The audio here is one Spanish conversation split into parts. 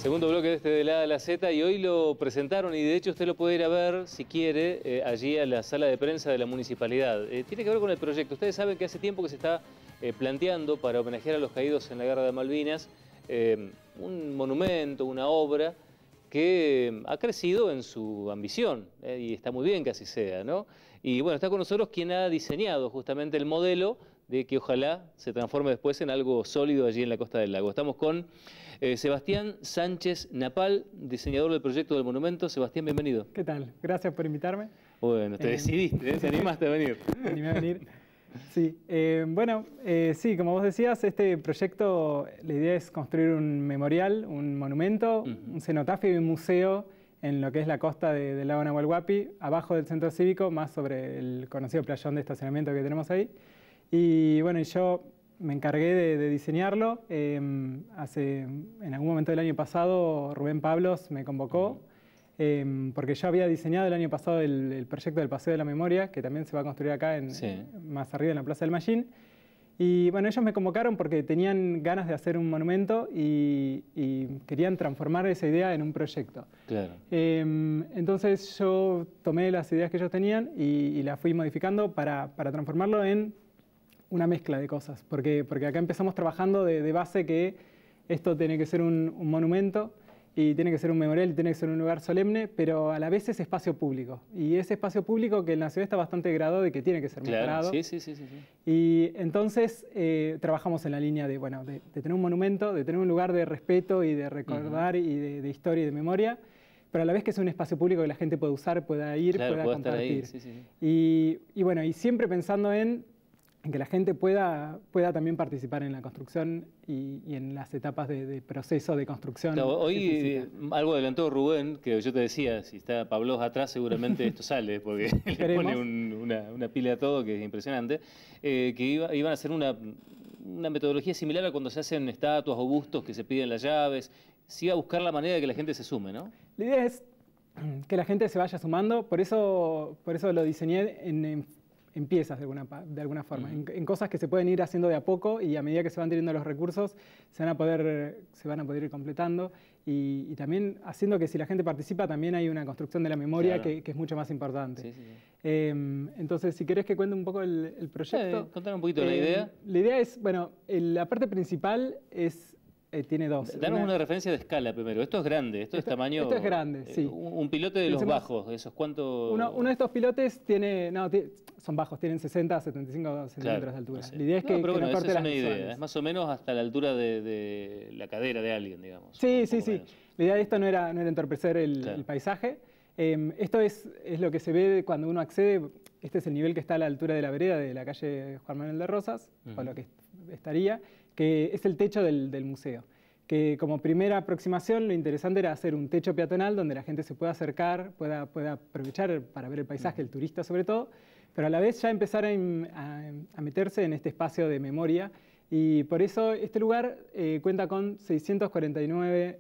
Segundo bloque de este de la A a la Z, y hoy lo presentaron, y de hecho usted lo puede ir a ver, si quiere, allí a la sala de prensa de la municipalidad. Tiene que ver con el proyecto. Ustedes saben que hace tiempo que se está planteando, para homenajear a los caídos en la Guerra de Malvinas, un monumento, una obra que ha crecido en su ambición, y está muy bien que así sea, ¿no? Y bueno, está con nosotros quien ha diseñado justamente el modelo de que ojalá se transforme después en algo sólido allí en la Costa del Lago. Estamos con Sebastián Sánchez Napal, diseñador del proyecto del monumento. Sebastián, bienvenido. ¿Qué tal? Gracias por invitarme. Bueno, te decidiste, te animaste a venir. Me animé a venir. Sí, sí, como vos decías, este proyecto, la idea es construir un memorial, un monumento, un cenotafio y un museo en lo que es la costa del lago Nahuel Huapi, abajo del centro cívico, más sobre el conocido playón de estacionamiento que tenemos ahí. Y bueno, yo me encargué de diseñarlo. En algún momento del año pasado, Rubén Pablos me convocó, porque yo había diseñado el año pasado el proyecto del Paseo de la Memoria, que también se va a construir acá, más arriba en la Plaza del Mallín. Y bueno, ellos me convocaron porque tenían ganas de hacer un monumento y querían transformar esa idea en un proyecto. Claro. Entonces yo tomé las ideas que ellos tenían y las fui modificando para transformarlo en una mezcla de cosas. Porque acá empezamos trabajando de base que esto tiene que ser un monumento, y tiene que ser un memorial, y tiene que ser un lugar solemne, pero a la vez es espacio público. Y ese espacio público que en la ciudad está bastante degradado y que tiene que ser mejorado. Sí. Y entonces trabajamos en la línea de tener un monumento, de tener un lugar de respeto y de recordar y de historia y de memoria, pero a la vez que es un espacio público que la gente puede usar, pueda ir, pueda compartir. Estar ahí. Y bueno, y siempre pensando en que la gente pueda también participar en la construcción y en las etapas de proceso de construcción. Claro, hoy algo adelantó Rubén, que yo te decía, si está Pablos atrás seguramente esto sale, porque le pone una pila a todo que es impresionante, que iban a hacer una metodología similar a cuando se hacen estatuas o bustos que se piden las llaves. Sí, a buscar la manera de que la gente se sume, ¿no? La idea es que la gente se vaya sumando, por eso lo diseñé en piezas de alguna forma, en cosas que se pueden ir haciendo de a poco, y a medida que se van teniendo los recursos se van a poder ir completando, y también haciendo que si la gente participa también hay una construcción de la memoria, que es mucho más importante. Entonces, si querés que cuente un poco el proyecto. Contar un poquito la idea. La idea es, bueno, la parte principal tiene dos. Danos una referencia de escala primero. Esto es grande, esto es tamaño... Esto es grande, sí. Un pilote de los bajos, ¿esos cuánto...? Uno de estos pilotes son bajos, tienen 60 a 75 centímetros de altura. No sé. La idea es que pero bueno, no corte esa es las una idea. visuales. Es más o menos hasta la altura de la cadera de alguien, digamos. Sí. La idea de esto no era entorpecer el paisaje. Esto es lo que se ve cuando uno accede. Este es el nivel que está a la altura de la vereda de la calle Juan Manuel de Rosas, o lo que estaría, que es el techo del museo. Que como primera aproximación lo interesante era hacer un techo peatonal donde la gente se pueda acercar, pueda aprovechar para ver el paisaje, el turista sobre todo, pero a la vez ya empezar a meterse en este espacio de memoria, y por eso este lugar cuenta con 649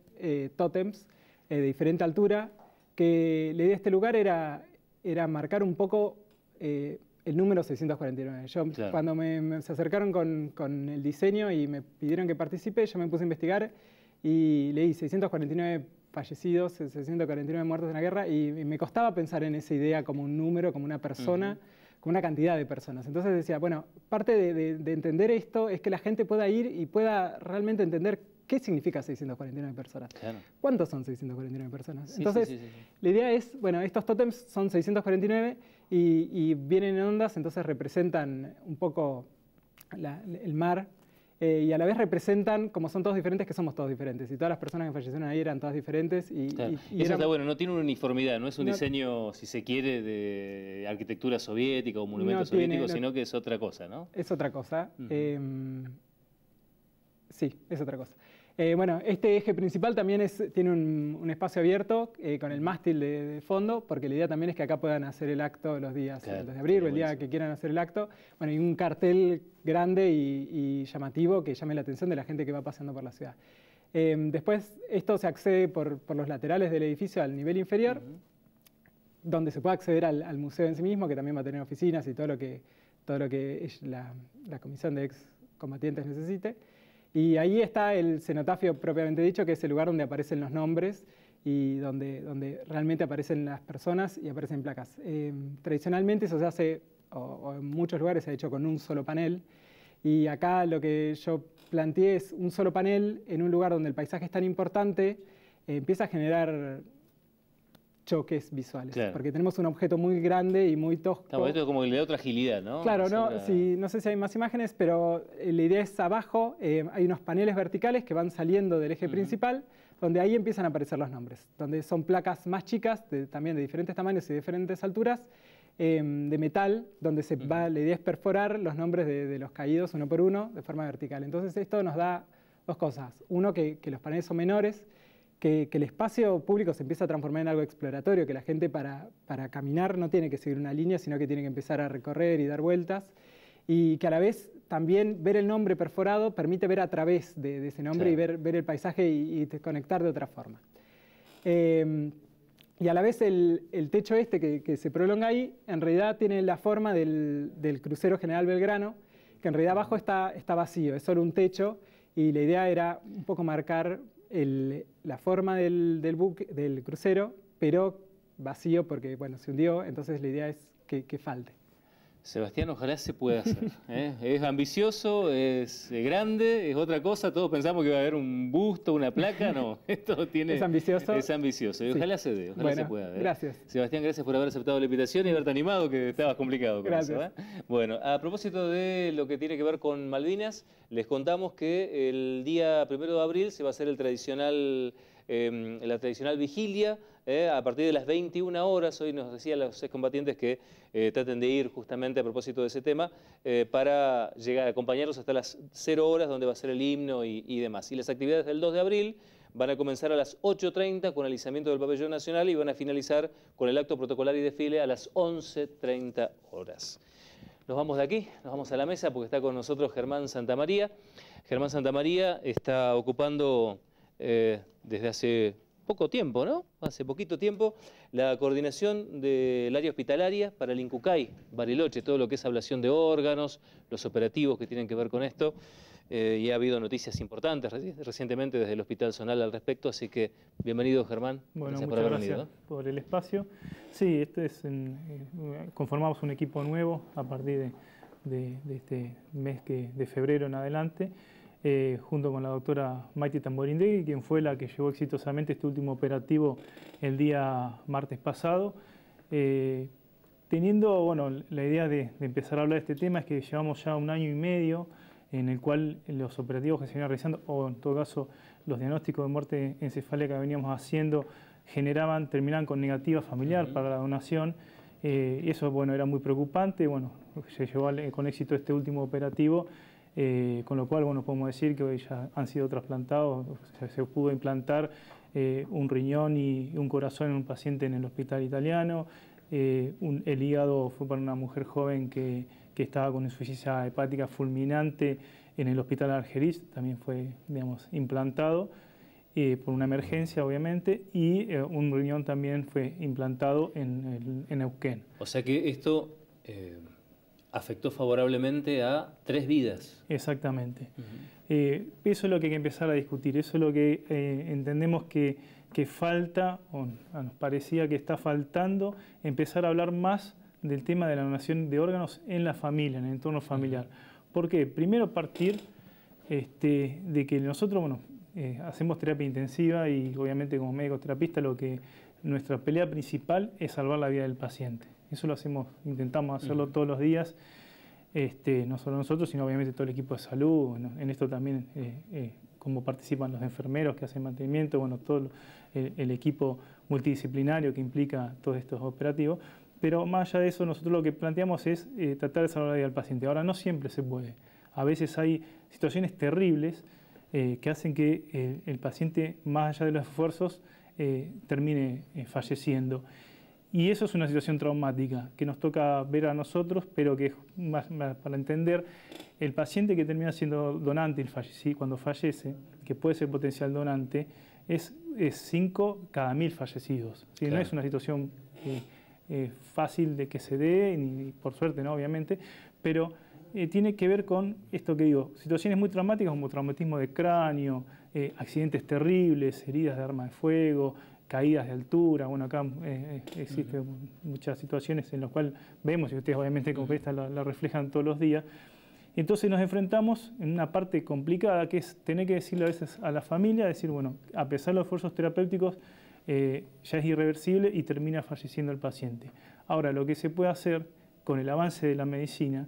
tótems de diferente altura, que la idea de este lugar era marcar un poco el número 649. Cuando se acercaron con el diseño y me pidieron que participe, yo me puse a investigar y leí 649 fallecidos, 649 muertos en la guerra, y me costaba pensar en esa idea como un número, como una persona, como una cantidad de personas. Entonces decía, bueno, parte de entender esto es que la gente pueda ir y pueda realmente entender qué significa 649 personas. Claro. ¿Cuántos son 649 personas? Entonces, la idea es, bueno, estos tótems son 649 y vienen en ondas, entonces representan un poco el mar, y a la vez representan, como son todos diferentes, que somos todos diferentes. Y todas las personas que fallecieron ahí eran todas diferentes. Eso está bueno, no tiene una uniformidad, no es un diseño, si se quiere, de arquitectura soviética o monumento soviético, sino que es otra cosa, ¿no? Es otra cosa. Sí, es otra cosa. Bueno, este eje principal también tiene un espacio abierto con el mástil de fondo, porque la idea también es que acá puedan hacer el acto los días de abril o el día que quieran hacer el acto. Bueno, y un cartel grande y llamativo que llame la atención de la gente que va pasando por la ciudad. Después, esto se accede por los laterales del edificio al nivel inferior, donde se puede acceder al museo en sí mismo, que también va a tener oficinas y todo lo que la Comisión de Excombatientes necesite. Y ahí está el cenotafio propiamente dicho, que es el lugar donde aparecen los nombres y donde realmente aparecen las personas y aparecen placas. Tradicionalmente eso se hace, o en muchos lugares se ha hecho con un solo panel, y acá lo que yo planteé es un solo panel en un lugar donde el paisaje es tan importante, empieza a generar choques visuales, claro, porque tenemos un objeto muy grande y muy tosco. No, esto es como que le da otra agilidad, ¿no? Claro, no sé si hay más imágenes, pero la idea es abajo, hay unos paneles verticales que van saliendo del eje principal, donde ahí empiezan a aparecer los nombres, donde son placas más chicas, también de diferentes tamaños y diferentes alturas, de metal, donde la idea es perforar los nombres de los caídos uno por uno de forma vertical. Entonces esto nos da dos cosas. Uno, que los paneles son menores, que el espacio público se empieza a transformar en algo exploratorio, que la gente para caminar no tiene que seguir una línea, sino que tiene que empezar a recorrer y dar vueltas, y que a la vez también ver el nombre perforado permite ver a través de ese nombre, claro, y ver el paisaje y conectar de otra forma. Y a la vez el techo que se prolonga ahí, en realidad tiene la forma del crucero General Belgrano, que en realidad abajo está vacío, es solo un techo, y la idea era un poco marcar la forma del crucero, pero vacío porque, bueno, se hundió, entonces la idea es que falte. Sebastián, ojalá se pueda hacer. Es ambicioso, es grande, es otra cosa. Todos pensamos que iba a haber un busto, una placa. No, esto tiene... Es ambicioso. Es ambicioso. Y ojalá se dé, ojalá se pueda. Gracias. Sebastián, gracias por haber aceptado la invitación y haberte animado, que estabas complicado con gracias. Eso. Bueno, a propósito de lo que tiene que ver con Malvinas, les contamos que el día 1 de abril se va a hacer la tradicional vigilia, a partir de las 21 horas. Hoy nos decían los excombatientes que traten de ir justamente a propósito de ese tema para llegar a acompañarlos hasta las 0 horas, donde va a ser el himno y demás. Y las actividades del 2 de abril van a comenzar a las 8:30 con el izamiento del pabellón nacional y van a finalizar con el acto protocolar y desfile a las 11:30 horas. Nos vamos de aquí, nos vamos a la mesa porque está con nosotros Germán Santamaría. Germán Santamaría está ocupando desde hace poco tiempo, ¿no? Hace poquito tiempo, la coordinación del área hospitalaria para el Incucay, Bariloche, todo lo que es ablación de órganos, los operativos que tienen que ver con esto. Y ha habido noticias importantes recientemente desde el Hospital Zonal al respecto, así que bienvenido, Germán. Bueno, muchas gracias por el espacio. Sí, conformamos un equipo nuevo a partir de este mes de febrero en adelante. Junto con la doctora Maite Tamborindegui, quien fue la que llevó exitosamente este último operativo el día martes pasado. Teniendo la idea de empezar a hablar de este tema, es que llevamos ya 1 año y medio en el cual los operativos que se venían realizando, o en todo caso los diagnósticos de muerte encefálica que veníamos haciendo, terminaban con negativa familiar para la donación. Y eso era muy preocupante. Se llevó con éxito este último operativo. Con lo cual, podemos decir que hoy ya han sido trasplantados, se pudo implantar un riñón y un corazón en un paciente en el hospital italiano. El hígado fue para una mujer joven que estaba con insuficiencia hepática fulminante en el hospital Argerich, también fue, implantado por una emergencia, obviamente, y un riñón también fue implantado en Neuquén. O sea que esto afectó favorablemente a 3 vidas. Exactamente. Eso es lo que hay que empezar a discutir, eso es lo que entendemos que falta, o nos parecía que está faltando, empezar a hablar más del tema de la donación de órganos en la familia, en el entorno familiar. ¿Por qué? Primero partir de que nosotros hacemos terapia intensiva y obviamente como médicos terapistas nuestra pelea principal es salvar la vida del paciente. Eso lo hacemos, intentamos hacerlo todos los días, no solo nosotros, sino obviamente todo el equipo de salud. En esto también, como participan los enfermeros que hacen mantenimiento, todo el equipo multidisciplinario que implica todos estos operativos. Pero más allá de eso, nosotros lo que planteamos es tratar de salvar la vida del paciente. Ahora, no siempre se puede. A veces hay situaciones terribles que hacen que el paciente, más allá de los esfuerzos, termine falleciendo. Y eso es una situación traumática que nos toca ver a nosotros, pero que es más para entender, el paciente que termina siendo donante cuando fallece, que puede ser potencial donante, es 5 cada 1000 fallecidos. ¿Sí? Claro. No es una situación fácil de que se dé, ni por suerte, ¿no? Obviamente, pero tiene que ver con esto que digo, situaciones muy traumáticas como traumatismo de cráneo, accidentes terribles, heridas de arma de fuego, caídas de altura. Bueno, acá existen muchas situaciones en las cuales vemos, y ustedes obviamente como esta la reflejan todos los días. Entonces nos enfrentamos en una parte complicada, que es tener que decirle a veces a la familia, decir, bueno, a pesar de los esfuerzos terapéuticos, ya es irreversible y termina falleciendo el paciente. Ahora, lo que se puede hacer con el avance de la medicina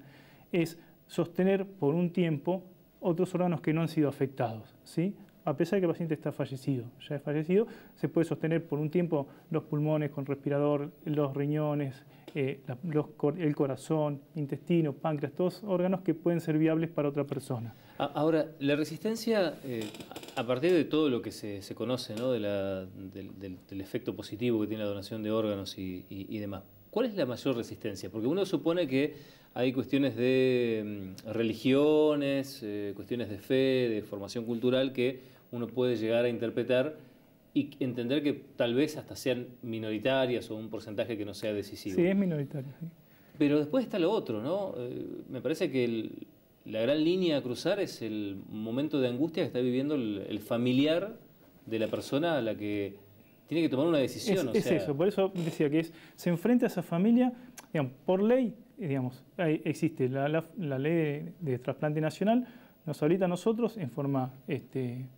es sostener por un tiempo otros órganos que no han sido afectados, ¿sí? A pesar de que el paciente está fallecido, ya es fallecido, se puede sostener por un tiempo los pulmones con respirador, los riñones, el corazón, intestino, páncreas, todos órganos que pueden ser viables para otra persona. Ahora, la resistencia, a partir de todo lo que se conoce, ¿no? del efecto positivo que tiene la donación de órganos y demás, ¿cuál es la mayor resistencia? Porque uno supone que hay cuestiones de religiones, cuestiones de fe, de formación cultural que uno puede llegar a interpretar y entender que tal vez hasta sean minoritarias o un porcentaje que no sea decisivo. Sí, es minoritario. Sí. Pero después está lo otro, ¿no? Me parece que la gran línea a cruzar es el momento de angustia que está viviendo el familiar de la persona a la que tiene que tomar una decisión. Es eso, por eso decía que se enfrenta a esa familia, digamos, por ley, digamos, existe la ley de trasplante nacional, nos habilita a nosotros en forma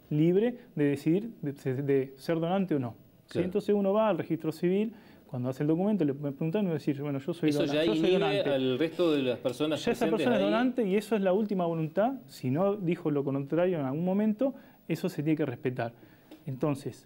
libre de decidir de ser donante o no. ¿Sí? Claro. Entonces uno va al registro civil, cuando hace el documento le preguntan y va a decir, bueno, yo soy donante. Eso ya inhibe al resto de las personas ya esa persona es donante y eso es la última voluntad. Si no dijo lo contrario en algún momento, eso se tiene que respetar. Entonces,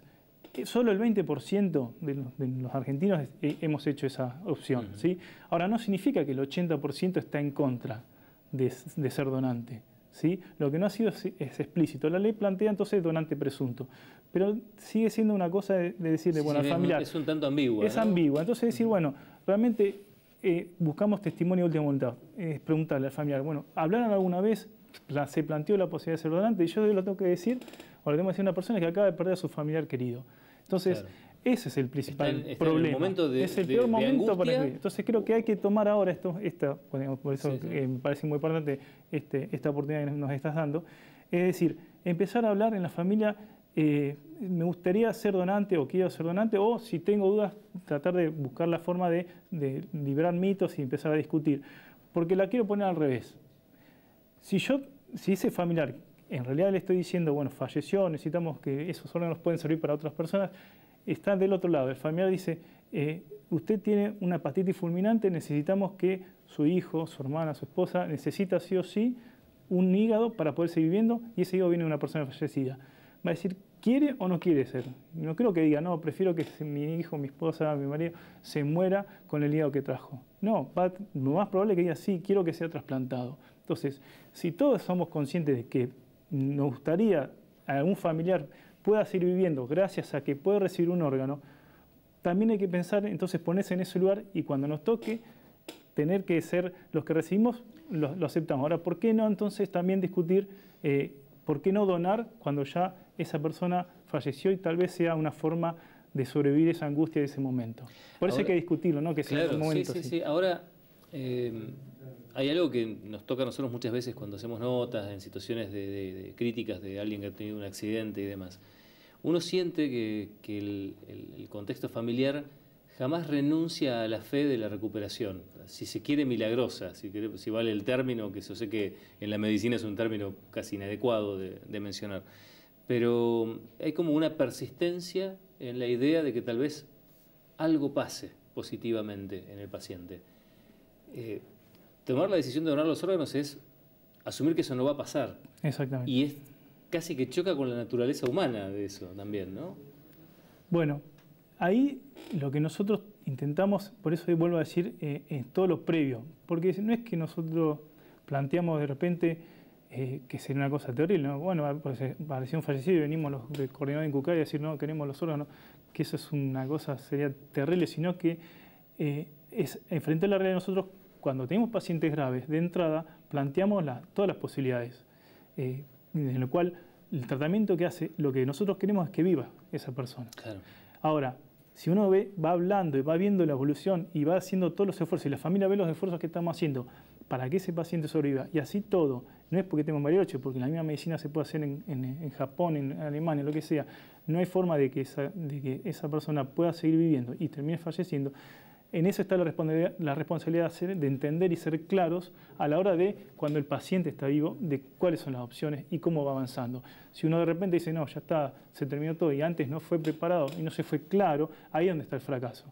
solo el 20% de los argentinos hemos hecho esa opción. ¿Sí? Ahora, no significa que el 80% está en contra de ser donante. ¿Sí? Lo que no ha sido es explícito. La ley plantea entonces donante presunto. Pero sigue siendo una cosa de decirle, bueno, al familiar. Es un tanto ambigua. Es ambigua. Entonces decir, bueno, realmente buscamos testimonio de última voluntad. Preguntarle al familiar, bueno, ¿hablaron alguna vez? ¿Se planteó la posibilidad de ser donante? Y yo lo tengo que decir, o le tengo que decir a una persona que acaba de perder a su familiar querido. Entonces, claro, ese es el principal problema. En el momento es el peor momento para escribir. Entonces creo que hay que tomar ahora por eso me parece muy importante esta oportunidad que nos estás dando. Es decir, empezar a hablar en la familia, me gustaría ser donante o quiero ser donante, o si tengo dudas, tratar de buscar la forma de liberar mitos y empezar a discutir. Porque la quiero poner al revés. Si ese familiar, en realidad le estoy diciendo, bueno, falleció, necesitamos que esos órganos pueden servir para otras personas, está del otro lado. El familiar dice, usted tiene una hepatitis fulminante, necesitamos que su hijo, su hermana, su esposa, necesita sí o sí un hígado para poder seguir viviendo y ese hígado viene de una persona fallecida. Va a decir, ¿quiere o no quiere ser? No creo que diga, no, prefiero que mi hijo, mi esposa, mi marido se muera con el hígado que trajo. No, lo más probable es que diga, sí, quiero que sea trasplantado. Entonces, si todos somos conscientes de que nos gustaría a algún familiar pueda seguir viviendo gracias a que puede recibir un órgano, también hay que pensar, entonces ponerse en ese lugar y cuando nos toque tener que ser los que recibimos, lo aceptamos. Ahora, ¿por qué no entonces también discutir por qué no donar cuando ya esa persona falleció y tal vez sea una forma de sobrevivir esa angustia de ese momento? Por eso hay que discutirlo, ¿no? Que sea claro, un momento sí. Ahora, hay algo que nos toca a nosotros muchas veces cuando hacemos notas en situaciones de críticas de alguien que ha tenido un accidente y demás. Uno siente que el contexto familiar jamás renuncia a la fe de la recuperación, si se quiere milagrosa, si vale el término, que yo sé que en la medicina es un término casi inadecuado de mencionar, pero hay como una persistencia en la idea de que tal vez algo pase positivamente en el paciente. Tomar la decisión de donar los órganos es asumir que eso no va a pasar. Exactamente. Y es casi que choca con la naturaleza humana de eso también, ¿no? Bueno, ahí lo que nosotros intentamos, por eso vuelvo a decir, en todo lo previo, porque no es que nosotros planteamos de repente que sería una cosa terrible, ¿no? Bueno, apareció un fallecido y venimos los de coordinador en Cucay a decir, no, queremos los órganos, que eso es una cosa, sería terrible, sino que es enfrentar la realidad de nosotros. Cuando tenemos pacientes graves, de entrada, planteamos todas las posibilidades, en lo cual el tratamiento que hace, lo que nosotros queremos es que viva esa persona. Claro. Ahora, si uno va hablando y va viendo la evolución y va haciendo todos los esfuerzos, y la familia ve los esfuerzos que estamos haciendo para que ese paciente sobreviva. Y así todo, no es porque tengo un Bariloche, porque la misma medicina se puede hacer en Japón, en Alemania, lo que sea. No hay forma de que esa persona pueda seguir viviendo y termine falleciendo. En eso está la responsabilidad de entender y ser claros a la hora de, cuando el paciente está vivo, de cuáles son las opciones y cómo va avanzando. Si uno de repente dice, no, ya está, se terminó todo y antes no fue preparado y no se fue claro, ahí es donde está el fracaso.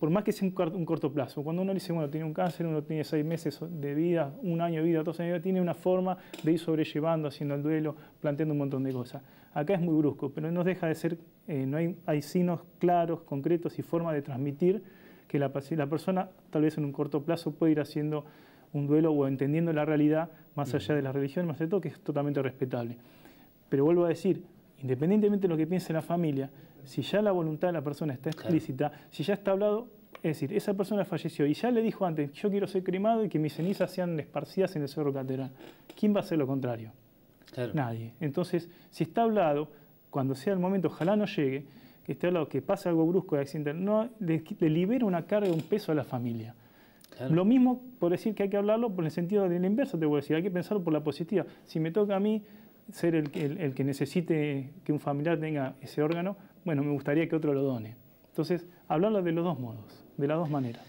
Por más que sea un corto plazo, cuando uno dice, bueno, tiene un cáncer, uno tiene 6 meses de vida, 1 año de vida, 2 años de vida, tiene una forma de ir sobrellevando, haciendo el duelo, planteando un montón de cosas. Acá es muy brusco, pero no deja de ser, hay signos claros, concretos y formas de transmitir que la persona tal vez en un corto plazo puede ir haciendo un duelo o entendiendo la realidad más allá de la religión, más de todo, que es totalmente respetable. Pero vuelvo a decir, independientemente de lo que piense la familia, si ya la voluntad de la persona está explícita, si ya está hablado, es decir, esa persona falleció y ya le dijo antes, yo quiero ser cremado y que mis cenizas sean esparcidas en el Cerro Catedral. ¿Quién va a hacer lo contrario? Claro. Nadie. Entonces, si está hablado, cuando sea el momento, ojalá no llegue, que esté hablado, que pase algo brusco de accidente, no, le libera una carga, un peso a la familia. Claro. Lo mismo por decir que hay que hablarlo por el sentido del inverso, te voy a decir, hay que pensarlo por la positiva. Si me toca a mí ser el que necesite que un familiar tenga ese órgano, bueno, me gustaría que otro lo done. Entonces, hablarlo de los dos modos, de las dos maneras.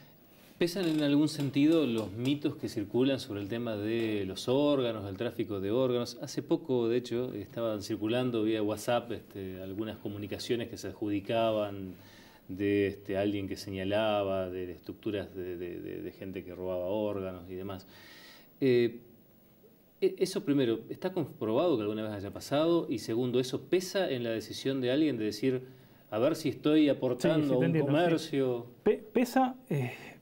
¿Pesan en algún sentido los mitos que circulan sobre el tema de los órganos, del tráfico de órganos? Hace poco, de hecho, estaban circulando vía WhatsApp algunas comunicaciones que se adjudicaban de alguien que señalaba, de estructuras de gente que robaba órganos y demás. Eso primero, ¿está comprobado que alguna vez haya pasado? Y segundo, ¿eso pesa en la decisión de alguien de decir, a ver si estoy aportando a un comercio? Sí. Pesa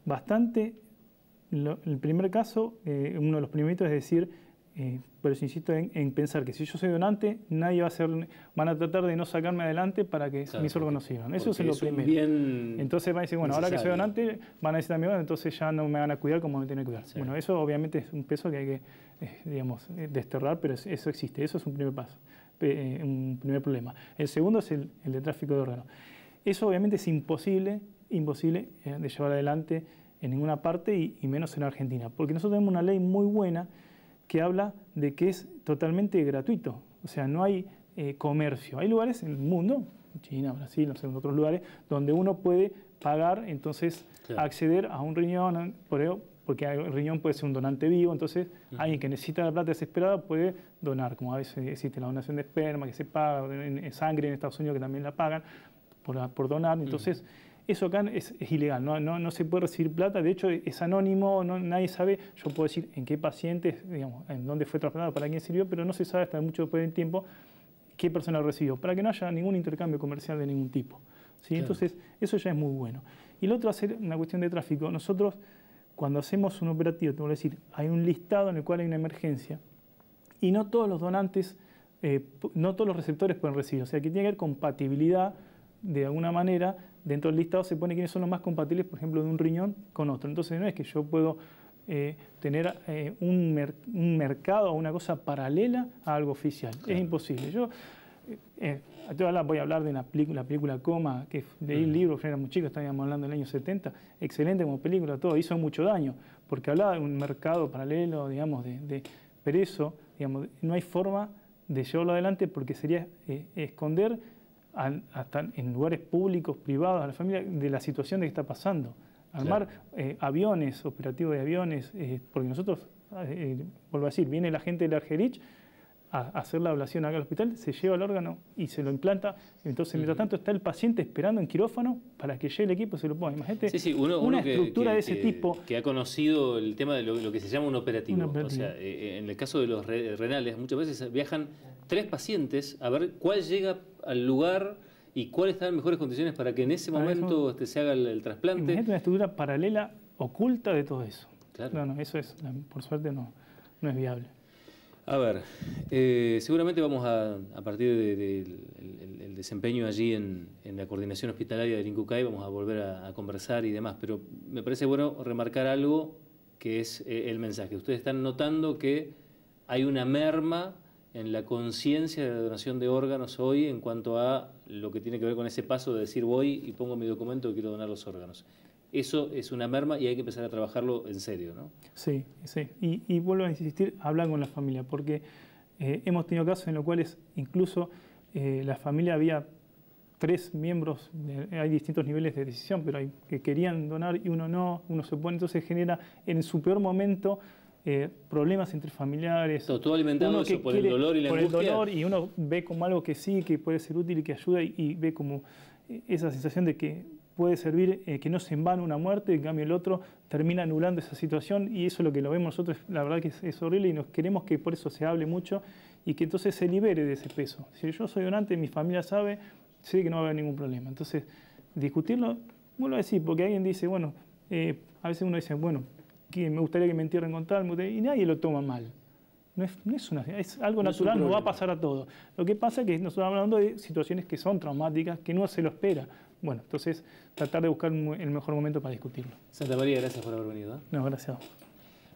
bastante. El primer caso, uno de los primeritos es decir, pero insisto en pensar que si yo soy donante, nadie va a hacer, van a tratar de no sacarme adelante para que mis órganos sirvan. Eso es lo primero. Entonces van a decir, bueno, ahora que soy donante, van a necesitar mi órgano, entonces ya no me van a cuidar como me tienen que cuidar. Sí. Bueno, eso obviamente es un peso que hay que, digamos, desterrar, pero eso existe. Eso es un primer paso, un primer problema. El segundo es el de tráfico de órganos. Eso obviamente es imposible de llevar adelante en ninguna parte y menos en Argentina, porque nosotros tenemos una ley muy buena que habla de que es totalmente gratuito, o sea, no hay comercio. Hay lugares en el mundo, China, Brasil, no sé, en otros lugares, donde uno puede pagar, entonces acceder a un riñón, porque el riñón puede ser un donante vivo, entonces alguien que necesita la plata desesperada puede donar, como a veces existe la donación de esperma que se paga, sangre en Estados Unidos que también la pagan por donar, entonces eso acá es ilegal, no se puede recibir plata, de hecho es anónimo, nadie sabe, yo puedo decir en qué pacientes, digamos, en dónde fue trasplantado, para quién sirvió, pero no se sabe hasta mucho después del tiempo qué persona recibió, para que no haya ningún intercambio comercial de ningún tipo. ¿Sí? Claro. Entonces, eso ya es muy bueno. Y lo otro, hacer una cuestión de tráfico. Nosotros, cuando hacemos un operativo, te voy a decir, hay un listado en el cual hay una emergencia y no todos los donantes, no todos los receptores pueden recibir, o sea, que tiene que haber compatibilidad de alguna manera. Dentro del listado se pone quiénes son los más compatibles, por ejemplo, de un riñón con otro. Entonces no es que yo puedo tener un mercado o una cosa paralela a algo oficial. Claro. Es imposible. Yo voy a hablar de la película Coma, que leí el libro, era muy chico, estábamos hablando del año 70, excelente como película, todo, hizo mucho daño, porque hablaba de un mercado paralelo, digamos, pero eso, digamos, no hay forma de llevarlo adelante porque sería esconder hasta en lugares públicos, privados, a la familia, de la situación de que está pasando. Armar aviones, operativos de aviones, porque nosotros, vuelvo a decir, viene la gente del Argerich a hacer la ablación acá al hospital, se lleva el órgano y se lo implanta, entonces mientras tanto está el paciente esperando en quirófano para que llegue el equipo y se lo ponga. Imagínate una estructura de ese tipo. Que ha conocido el tema de lo que se llama un operativo. O sea, en el caso de los renales, muchas veces viajan 3 pacientes a ver cuál llega al lugar y cuál está en mejores condiciones para que en ese momento se haga el trasplante. Imagínate una estructura paralela, oculta de todo eso. Claro. No, eso es, por suerte no es viable. A ver, seguramente vamos a partir del desempeño allí en la coordinación hospitalaria del INCUCAI, vamos a volver a conversar y demás, pero me parece bueno remarcar algo que es el mensaje. Ustedes están notando que hay una merma en la conciencia de la donación de órganos hoy en cuanto a lo que tiene que ver con ese paso de decir voy y pongo mi documento que quiero donar los órganos. eso es una merma y hay que empezar a trabajarlo en serio, ¿no? Sí, sí. Y vuelvo a insistir, hablar con la familia, porque hemos tenido casos en los cuales incluso la familia había 3 miembros, hay distintos niveles de decisión, pero hay que querían donar y uno no, uno se opone, entonces genera en su peor momento problemas entre familiares. Todo alimentado eso por el dolor y la angustia. Por el dolor, y uno ve como algo que sí, que puede ser útil y que ayuda, y ve como esa sensación de que puede servir, que no se en vano una muerte, en cambio el otro termina anulando esa situación, y eso es lo que lo vemos nosotros, la verdad que es horrible, y nos queremos que por eso se hable mucho y que entonces se libere de ese peso. Si yo soy donante, mi familia sabe, sé que no va a haber ningún problema. Entonces, discutirlo, vuelvo a decir, porque alguien dice, bueno, a veces uno dice, bueno, que me gustaría que me entierren con tal, y nadie lo toma mal. Es algo natural, no va a pasar a todos. Lo que pasa es que nosotros estamos hablando de situaciones que son traumáticas, que no se lo espera. Bueno, entonces tratar de buscar el mejor momento para discutirlo. Santa María, gracias por haber venido. No, gracias.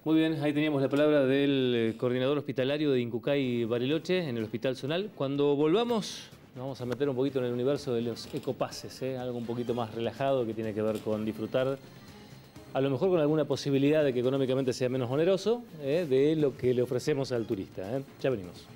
Muy bien, ahí teníamos la palabra del coordinador hospitalario de Incucay Bariloche en el Hospital Zonal. Cuando volvamos, nos vamos a meter un poquito en el universo de los ecopases, algo un poquito más relajado que tiene que ver con disfrutar, a lo mejor con alguna posibilidad de que económicamente sea menos oneroso, de lo que le ofrecemos al turista. Ya venimos.